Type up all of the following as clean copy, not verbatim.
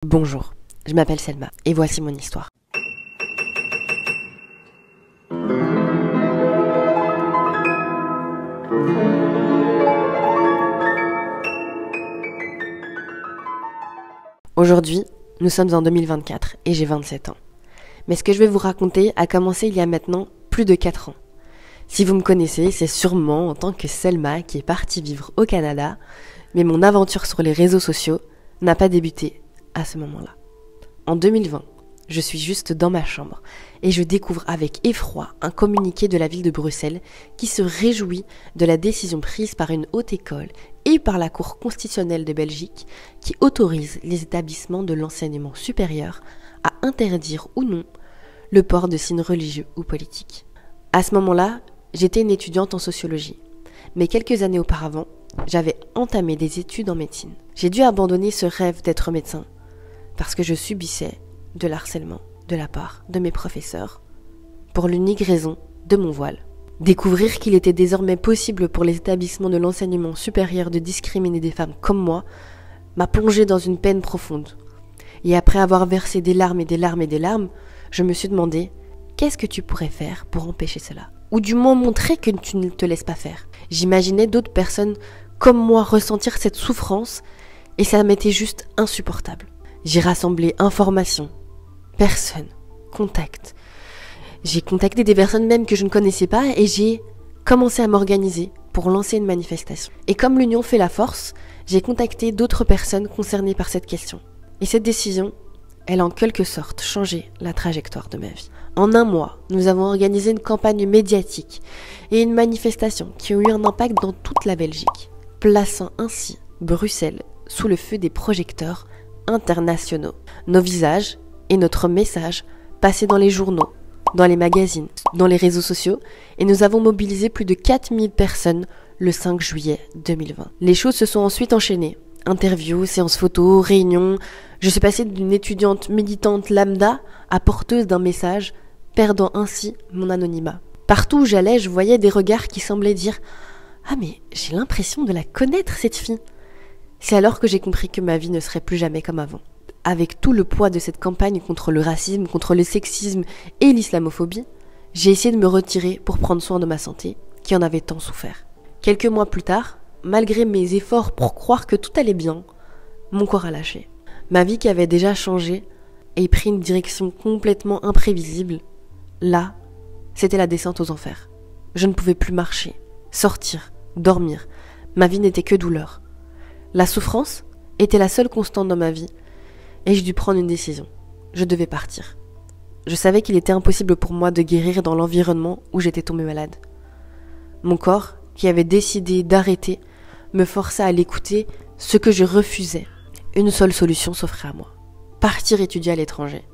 Bonjour, je m'appelle Selma et voici mon histoire. Aujourd'hui, nous sommes en 2024 et j'ai 27 ans. Mais ce que je vais vous raconter a commencé il y a maintenant plus de 4 ans. Si vous me connaissez, c'est sûrement en tant que Selma qui est partie vivre au Canada, mais mon aventure sur les réseaux sociaux n'a pas débuté à ce moment-là. En 2020, je suis juste dans ma chambre et je découvre avec effroi un communiqué de la ville de Bruxelles qui se réjouit de la décision prise par une haute école et par la Cour constitutionnelle de Belgique qui autorise les établissements de l'enseignement supérieur à interdire ou non le port de signes religieux ou politiques. À ce moment-là, j'étais une étudiante en sociologie, mais quelques années auparavant, j'avais entamé des études en médecine. J'ai dû abandonner ce rêve d'être médecin parce que je subissais de l'harcèlement de la part de mes professeurs pour l'unique raison de mon voile. Découvrir qu'il était désormais possible pour les établissements de l'enseignement supérieur de discriminer des femmes comme moi m'a plongée dans une peine profonde. Et après avoir versé des larmes et des larmes et des larmes, je me suis demandé « Qu'est-ce que tu pourrais faire pour empêcher cela ?» Ou du moins montrer que tu ne te laisses pas faire. J'imaginais d'autres personnes comme moi ressentir cette souffrance et ça m'était juste insupportable. J'ai rassemblé informations, personnes, contacts. J'ai contacté des personnes même que je ne connaissais pas et j'ai commencé à m'organiser pour lancer une manifestation. Et comme l'union fait la force, j'ai contacté d'autres personnes concernées par cette question. Et cette décision, elle a en quelque sorte changé la trajectoire de ma vie. En un mois, nous avons organisé une campagne médiatique et une manifestation qui ont eu un impact dans toute la Belgique, plaçant ainsi Bruxelles sous le feu des projecteurs internationaux. Nos visages et notre message passaient dans les journaux, dans les magazines, dans les réseaux sociaux et nous avons mobilisé plus de 4000 personnes le 5 juillet 2020. Les choses se sont ensuite enchaînées. Interviews, séances photos, réunions. Je suis passée d'une étudiante militante lambda à porteuse d'un message, perdant ainsi mon anonymat. Partout où j'allais, je voyais des regards qui semblaient dire « Ah mais j'ai l'impression de la connaître cette fille !» C'est alors que j'ai compris que ma vie ne serait plus jamais comme avant. Avec tout le poids de cette campagne contre le racisme, contre le sexisme et l'islamophobie, j'ai essayé de me retirer pour prendre soin de ma santé, qui en avait tant souffert. Quelques mois plus tard, malgré mes efforts pour croire que tout allait bien, mon corps a lâché. Ma vie qui avait déjà changé et pris une direction complètement imprévisible, là, c'était la descente aux enfers. Je ne pouvais plus marcher, sortir, dormir. Ma vie n'était que douleur. La souffrance était la seule constante dans ma vie et j'ai dû prendre une décision. Je devais partir. Je savais qu'il était impossible pour moi de guérir dans l'environnement où j'étais tombée malade. Mon corps, qui avait décidé d'arrêter, me força à l'écouter, ce que je refusais. Une seule solution s'offrait à moi. Partir étudier à l'étranger.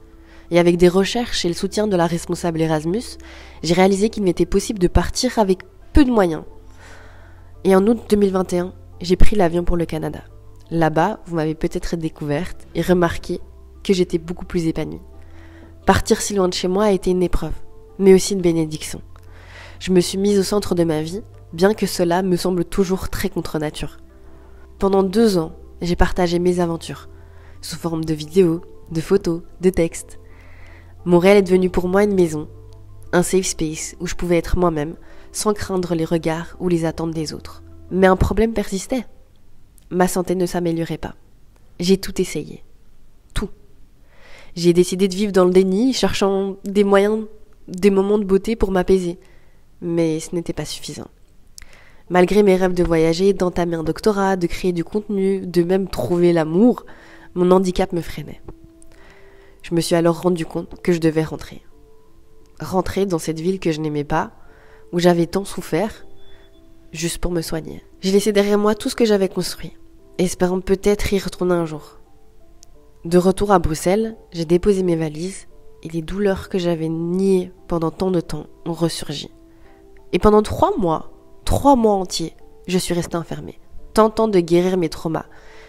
Et avec des recherches et le soutien de la responsable Erasmus, j'ai réalisé qu'il m'était possible de partir avec peu de moyens. Et en août 2021, j'ai pris l'avion pour le Canada. Là-bas, vous m'avez peut-être découverte et remarqué que j'étais beaucoup plus épanouie. Partir si loin de chez moi a été une épreuve, mais aussi une bénédiction. Je me suis mise au centre de ma vie, bien que cela me semble toujours très contre nature. Pendant 2 ans, j'ai partagé mes aventures, sous forme de vidéos, de photos, de textes. Montréal est devenu pour moi une maison, un safe space où je pouvais être moi-même, sans craindre les regards ou les attentes des autres. Mais un problème persistait. Ma santé ne s'améliorait pas. J'ai tout essayé. Tout. J'ai décidé de vivre dans le déni, cherchant des moyens, des moments de beauté pour m'apaiser. Mais ce n'était pas suffisant. Malgré mes rêves de voyager, d'entamer un doctorat, de créer du contenu, de même trouver l'amour, mon handicap me freinait. Je me suis alors rendu compte que je devais rentrer. Rentrer dans cette ville que je n'aimais pas, où j'avais tant souffert, juste pour me soigner. J'ai laissé derrière moi tout ce que j'avais construit, espérant peut-être y retourner un jour. De retour à Bruxelles, j'ai déposé mes valises et les douleurs que j'avais niées pendant tant de temps ont ressurgi. Et pendant 3 mois entiers, je suis restée enfermée, tentant de guérir mes traumas.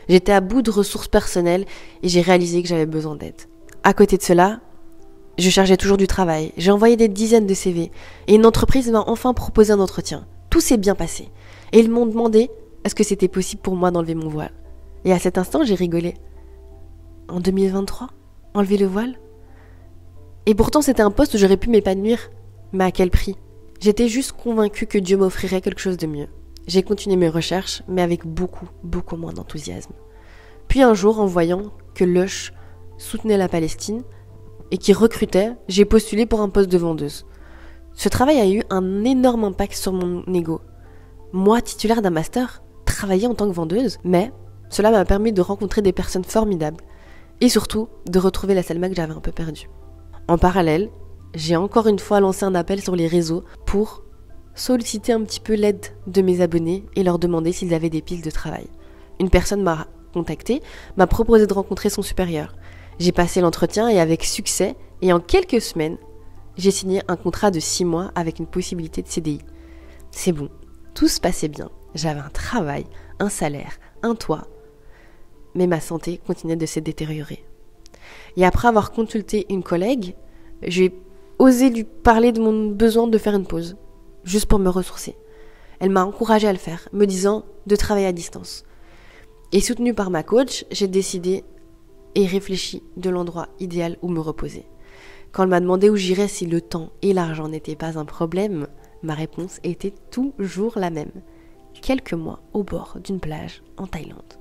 J'étais à bout de ressources personnelles et j'ai réalisé que j'avais besoin d'aide. À côté de cela, je cherchais toujours du travail. J'ai envoyé des dizaines de CV et une entreprise m'a enfin proposé un entretien. Tout s'est bien passé. Et ils m'ont demandé est-ce que c'était possible pour moi d'enlever mon voile. Et à cet instant, j'ai rigolé. En 2023 ? Enlever le voile ? Et pourtant c'était un poste où j'aurais pu m'épanouir. Mais à quel prix ? J'étais juste convaincue que Dieu m'offrirait quelque chose de mieux. J'ai continué mes recherches, mais avec beaucoup moins d'enthousiasme. Puis un jour, en voyant que Lush soutenait la Palestine et qui recrutait, j'ai postulé pour un poste de vendeuse. Ce travail a eu un énorme impact sur mon ego. Moi, titulaire d'un master, travailler en tant que vendeuse, mais cela m'a permis de rencontrer des personnes formidables et surtout de retrouver la Selma que j'avais un peu perdue. En parallèle, j'ai encore une fois lancé un appel sur les réseaux pour solliciter un petit peu l'aide de mes abonnés et leur demander s'ils avaient des pistes de travail. Une personne m'a contacté, m'a proposé de rencontrer son supérieur. J'ai passé l'entretien et avec succès, et en quelques semaines, j'ai signé un contrat de 6 mois avec une possibilité de CDI. C'est bon, tout se passait bien. J'avais un travail, un salaire, un toit, mais ma santé continuait de se détériorer. Et après avoir consulté une collègue, j'ai osé lui parler de mon besoin de faire une pause, juste pour me ressourcer. Elle m'a encouragée à le faire, me disant de travailler à distance. Et soutenue par ma coach, j'ai décidé et réfléchi de l'endroit idéal où me reposer. Quand elle m'a demandé où j'irais si le temps et l'argent n'étaient pas un problème, ma réponse était toujours la même. Quelques mois au bord d'une plage en Thaïlande.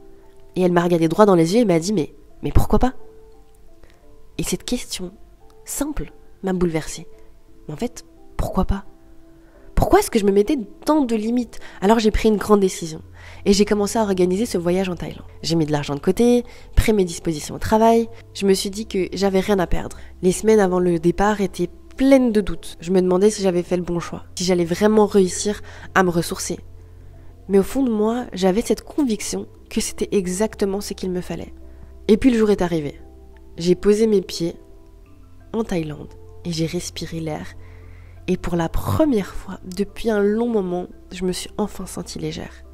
Et elle m'a regardé droit dans les yeux et m'a dit « mais pourquoi pas ?» Et cette question simple m'a bouleversée. Mais en fait, pourquoi pas ? Pourquoi est-ce que je me mettais tant de limites ? Alors j'ai pris une grande décision et j'ai commencé à organiser ce voyage en Thaïlande. J'ai mis de l'argent de côté, pris mes dispositions au travail. Je me suis dit que j'avais rien à perdre. Les semaines avant le départ étaient pleines de doutes. Je me demandais si j'avais fait le bon choix, si j'allais vraiment réussir à me ressourcer. Mais au fond de moi, j'avais cette conviction que c'était exactement ce qu'il me fallait. Et puis le jour est arrivé. J'ai posé mes pieds en Thaïlande et j'ai respiré l'air. Et pour la première fois, depuis un long moment, je me suis enfin sentie légère.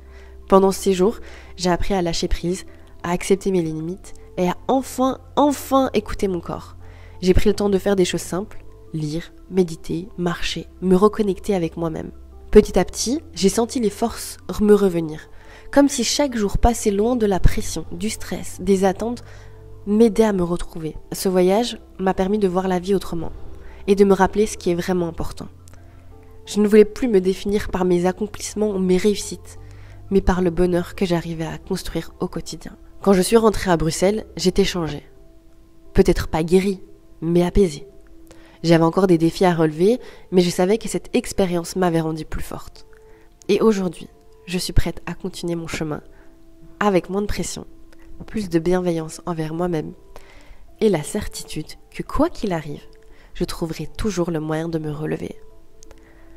Pendant ce séjour, j'ai appris à lâcher prise, à accepter mes limites et à enfin écouter mon corps. J'ai pris le temps de faire des choses simples, lire, méditer, marcher, me reconnecter avec moi-même. Petit à petit, j'ai senti les forces me revenir. Comme si chaque jour passé loin de la pression, du stress, des attentes, m'aidait à me retrouver. Ce voyage m'a permis de voir la vie autrement et de me rappeler ce qui est vraiment important. Je ne voulais plus me définir par mes accomplissements ou mes réussites, mais par le bonheur que j'arrivais à construire au quotidien. Quand je suis rentrée à Bruxelles, j'étais changée. Peut-être pas guérie, mais apaisée. J'avais encore des défis à relever, mais je savais que cette expérience m'avait rendue plus forte. Et aujourd'hui, je suis prête à continuer mon chemin, avec moins de pression, plus de bienveillance envers moi-même, et la certitude que quoi qu'il arrive, je trouverai toujours le moyen de me relever.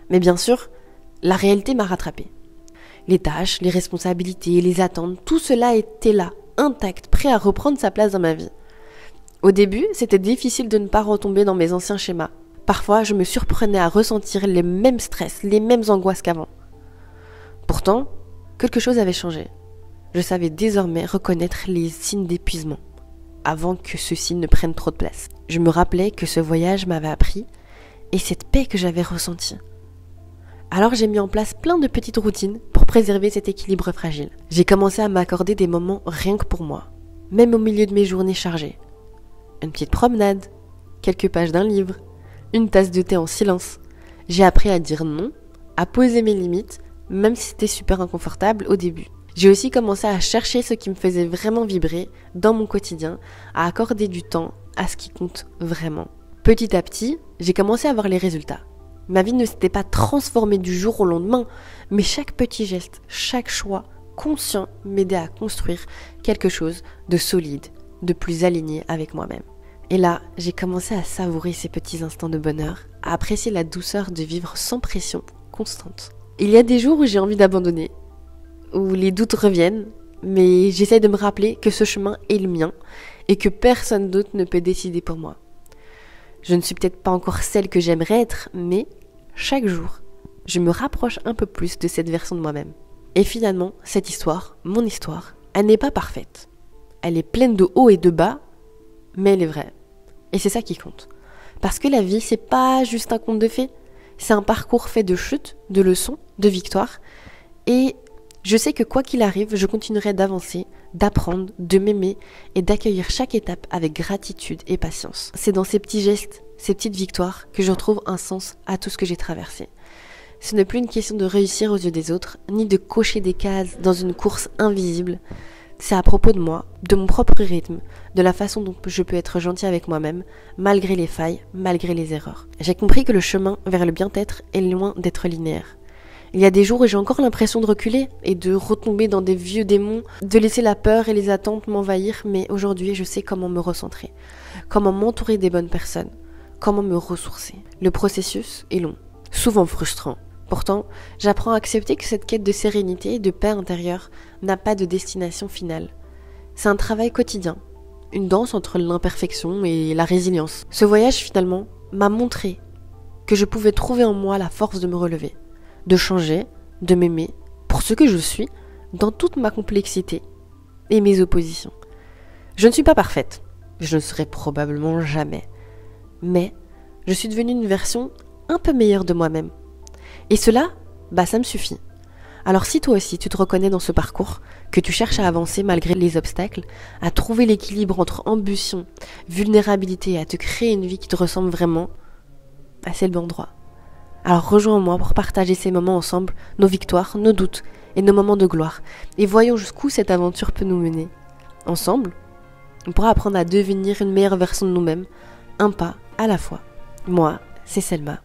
Mais bien sûr, la réalité m'a rattrapée. Les tâches, les responsabilités, les attentes, tout cela était là, intact, prêt à reprendre sa place dans ma vie. Au début, c'était difficile de ne pas retomber dans mes anciens schémas. Parfois, je me surprenais à ressentir les mêmes stress, les mêmes angoisses qu'avant. Pourtant, quelque chose avait changé. Je savais désormais reconnaître les signes d'épuisement, avant que ceux-ci ne prennent trop de place. Je me rappelais que ce voyage m'avait appris, et cette paix que j'avais ressentie. Alors j'ai mis en place plein de petites routines pour préserver cet équilibre fragile. J'ai commencé à m'accorder des moments rien que pour moi, même au milieu de mes journées chargées. Une petite promenade, quelques pages d'un livre, une tasse de thé en silence. J'ai appris à dire non, à poser mes limites, même si c'était super inconfortable au début. J'ai aussi commencé à chercher ce qui me faisait vraiment vibrer dans mon quotidien, à accorder du temps à ce qui compte vraiment. Petit à petit, j'ai commencé à voir les résultats. Ma vie ne s'était pas transformée du jour au lendemain, mais chaque petit geste, chaque choix conscient m'aidait à construire quelque chose de solide, de plus aligné avec moi-même. Et là, j'ai commencé à savourer ces petits instants de bonheur, à apprécier la douceur de vivre sans pression constante. Il y a des jours où j'ai envie d'abandonner, où les doutes reviennent, mais j'essaie de me rappeler que ce chemin est le mien et que personne d'autre ne peut décider pour moi. Je ne suis peut-être pas encore celle que j'aimerais être, mais chaque jour, je me rapproche un peu plus de cette version de moi-même. Et finalement, cette histoire, mon histoire, elle n'est pas parfaite. Elle est pleine de hauts et de bas, mais elle est vraie. Et c'est ça qui compte. Parce que la vie, c'est pas juste un conte de fées. C'est un parcours fait de chutes, de leçons, de victoires. Et je sais que quoi qu'il arrive, je continuerai d'avancer, d'apprendre, de m'aimer et d'accueillir chaque étape avec gratitude et patience. C'est dans ces petits gestes, ces petites victoires que je retrouve un sens à tout ce que j'ai traversé. Ce n'est plus une question de réussir aux yeux des autres, ni de cocher des cases dans une course invisible. C'est à propos de moi, de mon propre rythme, de la façon dont je peux être gentil avec moi-même, malgré les failles, malgré les erreurs. J'ai compris que le chemin vers le bien-être est loin d'être linéaire. Il y a des jours où j'ai encore l'impression de reculer et de retomber dans des vieux démons, de laisser la peur et les attentes m'envahir, mais aujourd'hui je sais comment me recentrer, comment m'entourer des bonnes personnes, comment me ressourcer. Le processus est long, souvent frustrant. Pourtant, j'apprends à accepter que cette quête de sérénité et de paix intérieure n'a pas de destination finale. C'est un travail quotidien, une danse entre l'imperfection et la résilience. Ce voyage, finalement, m'a montré que je pouvais trouver en moi la force de me relever, de changer, de m'aimer pour ce que je suis, dans toute ma complexité et mes oppositions. Je ne suis pas parfaite, je ne serai probablement jamais, mais je suis devenue une version un peu meilleure de moi-même. Et cela, ça me suffit. Alors si toi aussi tu te reconnais dans ce parcours, que tu cherches à avancer malgré les obstacles, à trouver l'équilibre entre ambition, vulnérabilité et à te créer une vie qui te ressemble vraiment, c'est le bon endroit. Alors rejoins-moi pour partager ces moments ensemble, nos victoires, nos doutes et nos moments de gloire. Et voyons jusqu'où cette aventure peut nous mener. Ensemble, on pourra apprendre à devenir une meilleure version de nous-mêmes, un pas à la fois. Moi, c'est Selma.